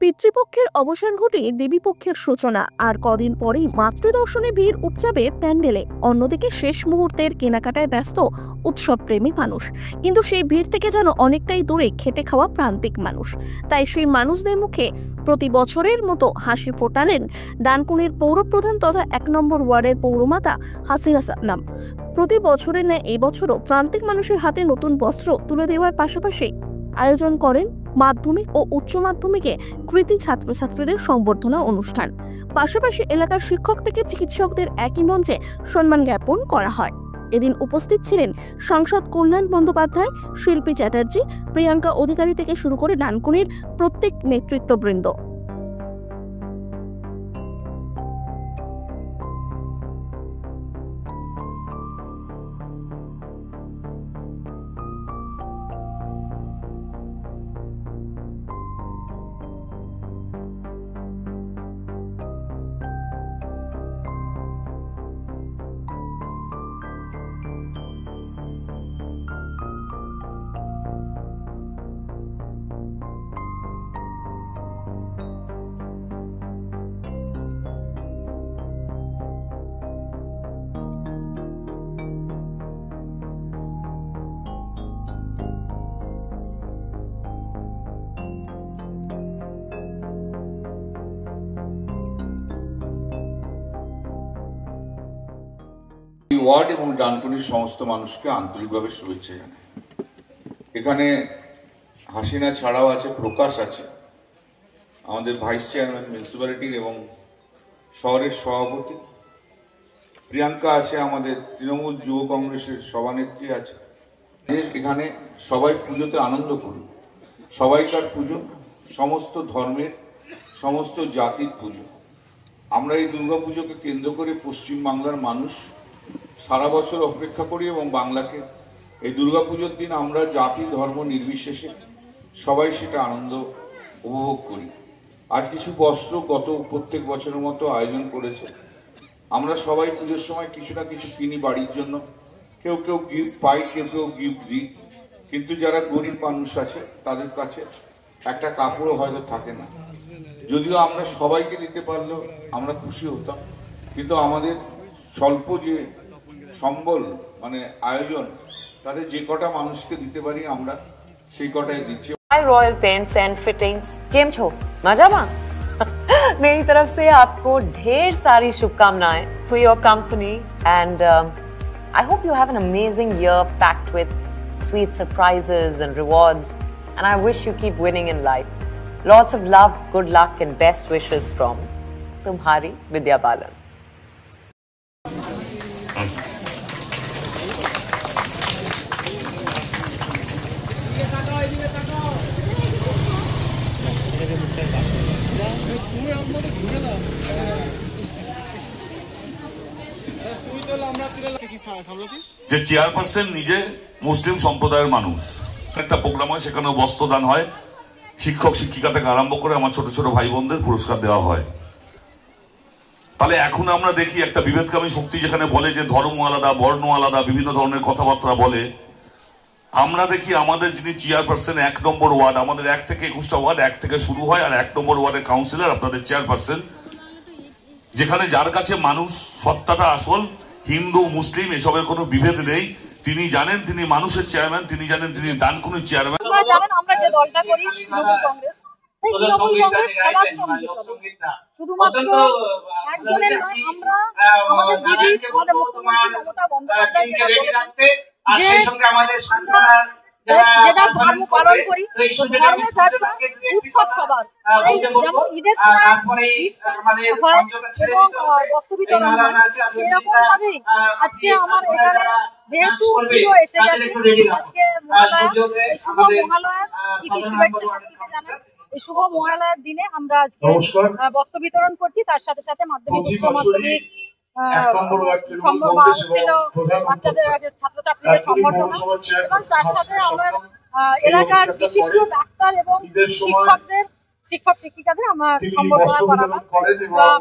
পিতৃপক্ষের অবসান ঘটে দেবীপক্ষের সূচনা, আর কদিন পরেই মাতৃদর্শনে ভিড় উপচাবে প্যান্ডেলে। অন্যদিকে শেষ মুহূর্তের কেনাকাটায় ব্যস্ত উৎসব প্রেমী মানুষ, কিন্তু সেই ভিড় থেকে যেন অনেকটাই দূরে খেটে খাওয়া প্রান্তিক মানুষ। তাই সেই মানুষদের মুখে প্রতি বছরের মতো হাসি ফোটালেন ডানকুনির পৌরপ্রধান তথা ১ নম্বর ওয়ার্ডের পৌরমাতা হাসিনা সাবনাম। প্রতি বছরের ন্যায় এবছরও প্রান্তিক মানুষের হাতে নতুন বস্ত্র তুলে দেওয়ার পাশাপাশি আয়োজন করেন মাধ্যমিক ও উচ্চ মাধ্যমিকে কৃতী ছাত্রছাত্রীদের সংবর্ধনা অনুষ্ঠান। পাশাপাশি এলাকার শিক্ষক থেকে চিকিৎসকদের একই মঞ্চে সম্মান জ্ঞাপন করা হয়। এদিন উপস্থিত ছিলেন সাংসদ কল্যাণ বন্দ্যোপাধ্যায়, শিল্পী চ্যাটার্জি, প্রিয়াঙ্কা অধিকারী থেকে শুরু করে ডানকুনির প্রত্যেক নেতৃত্ববৃন্দ। ওয়ার্ড এবং ডানকুনির সমস্ত মানুষকে আন্তরিকভাবে শুভেচ্ছা জানাই। এখানে হাসিনা ছাড়াও আছে, প্রকাশ আছে, আমাদের ভাইস চেয়ারম্যান মিউনিসিপ্যালিটির এবং শহরের সভাপতি, প্রিয়াঙ্কা আছে, আমাদের তৃণমূল যুব কংগ্রেসের সভানেত্রী আছে। এখানে সবাই পুজোতে আনন্দ করুন। সবাইকার পুজো, সমস্ত ধর্মের, সমস্ত জাতির পুজো। আমরা এই দুর্গাপুজোকে কেন্দ্র করে পশ্চিম বাংলার মানুষ সারা বছর অপেক্ষা করি এবং বাংলাকে এই দুর্গাপুজোর দিন আমরা জাতি ধর্ম নির্বিশেষে সবাই সেটা আনন্দ উপভোগ করি। আজ কিছু বস্ত্র গত প্রত্যেক বছরের মতো আয়োজন করেছে। আমরা সবাই পুজোর সময় কিছু না কিছু কিনি বাড়ির জন্য, কেউ কেউ গিফট পাই, কেউ কেউ গিফট দিই, কিন্তু যারা গরিব মানুষ আছে তাদের কাছে একটা কাপড়ও হয়তো থাকে না। যদিও আমরা সবাইকে দিতে পারলেও আমরা খুশি হতাম, কিন্তু আমাদের স্বল্প যে সম্বল মানে আয়োজন, তাদের যে কটা মানুষকে দিতে পারি আমরা সেই কটাই দিচ্ছি। रॉयल पेंट्स एंड फिटिंग्स केम छो मजामा मेरी तरफ से आपको ढेर सारी शुभकामनाएं for your company and I hope you have an amazing year packed with sweet surprises and rewards and I wish you keep winning in life. Lots of love, good luck and best wishes from तुम्हारी विद्या बालन। যে chairperson নিজে মুসলিম সম্প্রদায়ের মানুষ, একটা programme হয়, সেখানে বস্ত্রদান হয়, শিক্ষক শিক্ষিকা থেকে আরম্ভ করে আমার ছোট ছোট ভাই বোনদের পুরস্কার দেওয়া হয়। তাহলে এখন আমরা দেখি একটা বিভেদকামী শক্তি যেখানে বলে যে ধর্ম আলাদা, বর্ণ আলাদা, বিভিন্ন ধরনের কথাবার্তা বলে। আমরা দেখি আমাদের যিনি চেয়ারপারসন ১ নম্বর ওয়ার্ড, আমাদের ১ থেকে ২১টা ওয়ার্ড ১ থেকে শুরু হয়, আর ১ নম্বর ওয়ার্ডের কাউন্সিলর আপনাদের চেয়ারপারসন, যেখানে যার কাছে মানুষ সত্তাটা আসল, হিন্দু মুসলিম এসবের কোনো বিভেদ নেই। তিনি জানেন তিনি মানুষের চেয়ারম্যান, তিনি জানেন তিনি ডানকুনির চেয়ারম্যান। আপনারা জানেন আমরা যে দলটা করি তৃণমূল কংগ্রেস, এই তৃণমূল কংগ্রেস সবার সঙ্গে শুধুমাত্র একজনের নয়, আমরা আমাদের দিদি আমাদের মুখ্যমন্ত্রী মমতা বন্দ্যোপাধ্যায় যেটা ধর্ম পালন করি, ধর্মের চর্চা উৎসব সবার, যেমন ঈদের সময় হয় এবং বস্ত্র বিতরণ হয়, সেরকম ভাবেই আজকে আমার এখানে যেহেতু পুজো এসে গেছে, আজকে মহালয়া, এই শুভ মহালয়ার কি কি শুভেচ্ছা সকলকে জানাই। এই শুভ মহালয়ার দিনে আমরা আজকে বস্ত্র বিতরণ করছি, তার সাথে সাথে মাধ্যমিক উচ্চ মাধ্যমিক বাচ্চাদের ছাত্রছাত্রীদের সংবর্ধনা এবং তার সাথে আমার এলাকার বিশিষ্ট ডাক্তার এবং শিক্ষক শিক্ষিকাদের আমার সংবর্ধনা করালাম।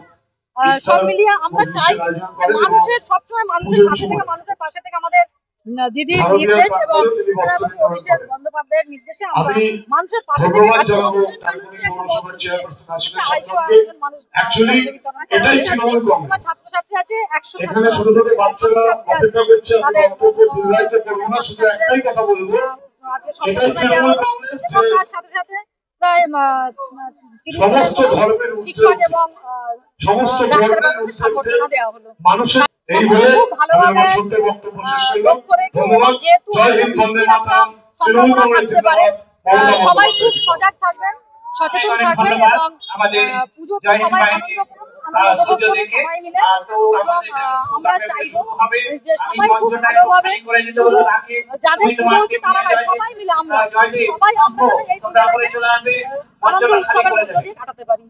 সব মিলিয়ে আমরা চাই যে মানুষের সবসময় মানুষের সাথে থেকে, মানুষের পাশে থেকে আমাদের দিদির নির্দেশ এবং সেনাপতি অভিষেক বন্দ্যোপাধ্যায়ের নির্দেশে আমরা মানুষের পাশে থেকে ধন্যবাদ কাজ জানাবো করছি। ডানকুনি পৌরসভার চেয়ারপারসন হাসিনা সামন্তকে। অ্যাকচুয়ালি এটাই তৃণমূল কংগ্রেস। ছাত্রছাত্রী আছে 100 এখানে ছোট ছোট বাচ্চারা অপেক্ষা করছে, আমি বক্তব্য দীর্ঘায়িত করবো না, শুধু একটাই কথা বলবো, এটাই তৃণমূল কংগ্রেস যে তার সাথে সাথে প্রায় সমস্ত ধর্মের শিক্ষক এবং সমস্ত ডাক্তার ধর্মের বাবুকে সম্বর্ধনা দেওয়া হলো। মানুষের এই বলে খুব ভালোভাবে আমার ছোট্ট বক্তব্য শেষ করলাম। ধন্যবাদ। যেহেতু জয় হিন্দ, বন্দে মাতরম। তৃণমূল সম্ভাবনা কংগ্রেস থাকতে পারে, জিন্দাবাদ। সবাই খুব সজাগ থাকবেন, সচেতন থাকবেন এবং পুজোতে সবাই আনন্দ করুন, আনন্দ উপভোগ করুন সবাই মিলে। এবং আমরা চাইবো যে সবাই খুব ভালোভাবে, শুধু যাদের পুজো হচ্ছে তারা নয়, সবাই মিলে আমরা সবাই আমরা এই পুজোটাকে আনন্দ উৎসবের মধ্য দিয়ে কাটাতে পারি।